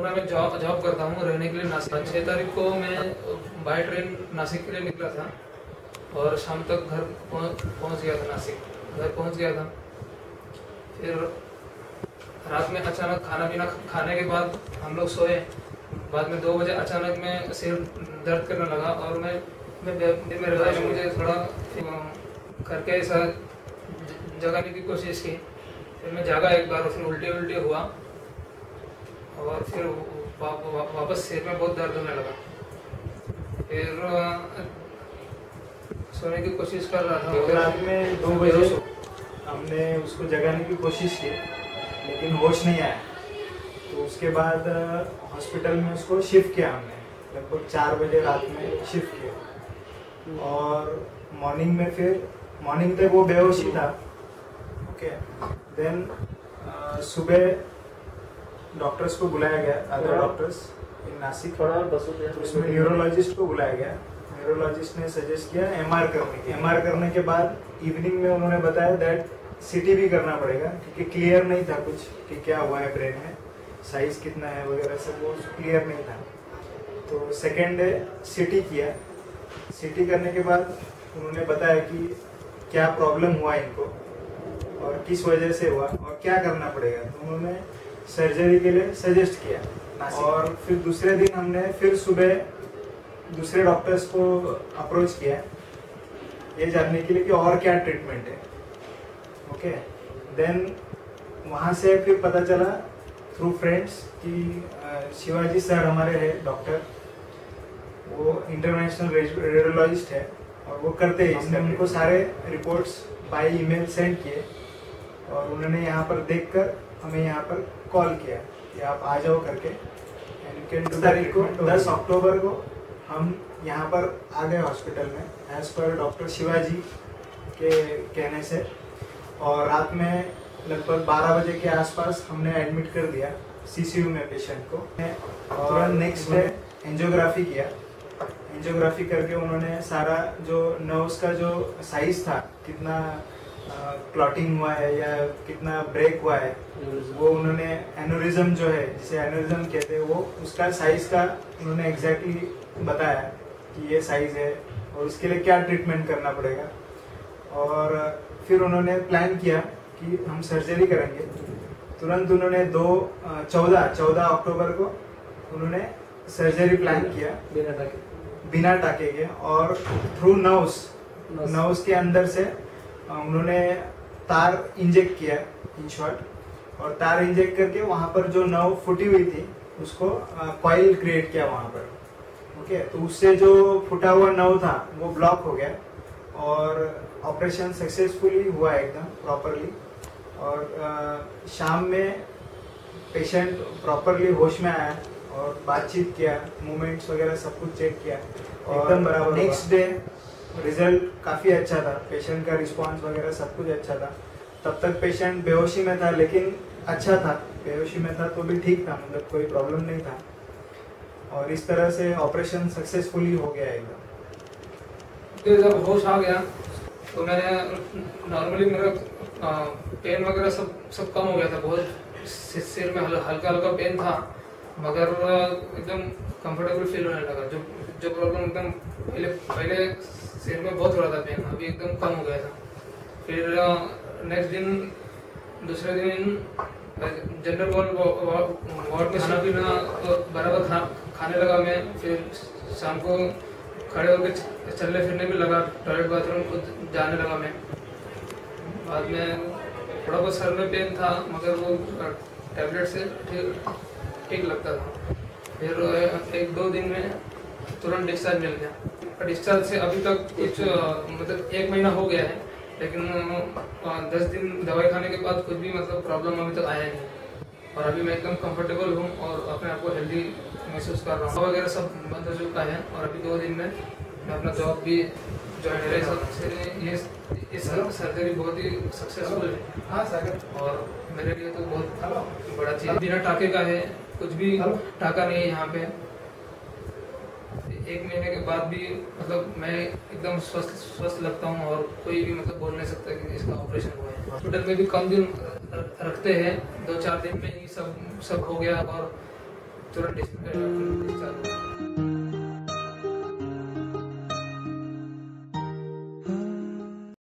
पूरा मैं जॉब करता हूँ रहने के लिए नासिक। 6 तारीख को मैं बाय ट्रेन नासिक के लिए निकला था और शाम तक घर पहुँच गया था। नासिक घर पहुँच गया था। फिर रात में अचानक खाना पीना खाने के बाद हम लोग सोए। बाद में 2 बजे अचानक में सिर दर्द करने लगा और मैं मुझे थोड़ा करके ऐसा जगाने की कोशिश की। फिर मैं जागा एक बार, फिर उल्टी हुआ और फिर वापस सिर में बहुत दर्द होने लगा। फिर सोने की कोशिश कर रहा था। रात में 2 बजे हमने उसको जगाने की कोशिश की लेकिन होश नहीं आया। तो उसके बाद हॉस्पिटल में उसको शिफ्ट किया हमने, लगभग 4 बजे रात में शिफ्ट किया। और मॉर्निंग तक वो बेहोश ही था। ओके, देन सुबह डॉक्टर्स को बुलाया गया, अदर डॉक्टर्स इन नासिक। तो उसमें न्यूरोलॉजिस्ट को बुलाया गया। न्यूरोलॉजिस्ट ने सजेस्ट किया एमआर करने के बाद इवनिंग में उन्होंने बताया दैट सीटी भी करना पड़ेगा क्योंकि क्लियर नहीं था कुछ कि क्या हुआ है ब्रेन में, साइज कितना है वगैरह सब वो क्लियर नहीं था। तो सेकेंड डे सीटी किया। सीटी करने के बाद उन्होंने बताया कि क्या प्रॉब्लम हुआ इनको और किस वजह से हुआ और क्या करना पड़ेगा। तो उन्होंने सर्जरी के लिए सजेस्ट किया। और फिर दूसरे दिन हमने फिर सुबह दूसरे डॉक्टर्स को अप्रोच किया ये जानने के लिए कि और क्या ट्रीटमेंट है। ओके, देन वहाँ से फिर पता चला थ्रू फ्रेंड्स कि शिवाजी सर हमारे हैं डॉक्टर, वो इंटरनेशनल रेडियोलॉजिस्ट है और वो करते हैं। इसने उनको सारे रिपोर्ट्स बाय ईमेल सेंड किए और उन्होंने यहाँ पर देखकर हमें यहाँ पर कॉल किया कि आप आ जाओ करके। 10 अक्टूबर को हम यहाँ पर आ गए हॉस्पिटल में एज पर डॉक्टर शिवाजी के कहने से। और रात में लगभग 12 बजे के आसपास हमने एडमिट कर दिया सीसीयू में पेशेंट को। और नेक्स्ट डे एंजियोग्राफी किया। एंजियोग्राफी करके उन्होंने सारा जो नर्व्स का जो साइज था, कितना क्लॉटिंग हुआ है या कितना ब्रेक हुआ है, वो उन्होंने एनोरिज्म जो है जिसे एनोरिज्म कहते हैं वो उसका साइज का उन्होंने एग्जैक्टली बताया कि ये साइज है और उसके लिए क्या ट्रीटमेंट करना पड़ेगा। और फिर उन्होंने प्लान किया कि हम सर्जरी करेंगे। तुरंत उन्होंने 14 अक्टूबर को उन्होंने सर्जरी प्लान किया बिना टाके के और थ्रू नर्व्स के अंदर से उन्होंने तार इंजेक्ट किया इन शॉर्ट। और तार इंजेक्ट करके वहां पर जो नर्व फूटी हुई थी उसको कॉइल क्रिएट किया वहां पर। ओके, तो उससे जो फूटा हुआ नर्व था वो ब्लॉक हो गया और ऑपरेशन सक्सेसफुली हुआ एकदम प्रॉपरली। और शाम में पेशेंट प्रॉपरली होश में आया और बातचीत किया, मूवमेंट्स वगैरह सब कुछ चेक किया एकदम बराबर। नेक्स्ट डे रिजल्ट काफ़ी अच्छा था, पेशेंट का रिस्पांस वगैरह सब कुछ अच्छा था। तब तक पेशेंट बेहोशी में था लेकिन अच्छा था, बेहोशी में था तो भी ठीक था, मतलब कोई प्रॉब्लम नहीं था। और इस तरह से ऑपरेशन सक्सेसफुली हो गया एकदम। फिर जब होश आ गया तो मैंने नॉर्मली मेरा पेन वगैरह सब कम हो गया था। बहुत सिर में हल्का पेन था मगर एकदम कंफर्टेबल फील होने लगा। जो प्रॉब्लम एकदम पहले सिर में बहुत हो रहा था पेन, अभी एकदम कम हो गया था। फिर नेक्स्ट दिन दूसरे दिन जनरल वार्ड में खाना पीना बराबर खाने लगा मैं। फिर शाम को खड़े होकर चलने फिरने भी लगा, टॉयलेट बाथरूम खुद जाने लगा मैं। बाद में थोड़ा बहुत सर में पेन था मगर वो टैबलेट से ठीक लगता था। फिर 1-2 दिन में तुरंत डिस्चार्ज मिल गया। डिस्चार्ज से अभी तक कुछ मतलब 1 महीना हो गया है लेकिन 10 दिन दवाई खाने के बाद कुछ भी मतलब प्रॉब्लम अभी तक आया नहीं। और अभी मैं एकदम कंफर्टेबल हूँ और अपने आप को हेल्दी महसूस कर रहा हूँ। वगैरह सब बंद हो चुका है और अभी 2 दिन में मैं अपना जॉब भी ज्वाइन कर रहा। ये सर्जरी बहुत ही सक्सेसफुल है। हाँ सर, और मेरे लिए तो बहुत बड़ा चीज़। बिना टाके का है, कुछ भी टाका नहीं है यहाँ पे। 1 महीने के बाद भी मतलब मैं एकदम स्वस्थ लगता हूँ और कोई भी मतलब बोल नहीं सकता कि इसका ऑपरेशन हुआ है। हॉस्पिटल में भी कम दिन रखते हैं, 2-4 दिन में ही सब हो गया। और तुरंत डिस्चार्ज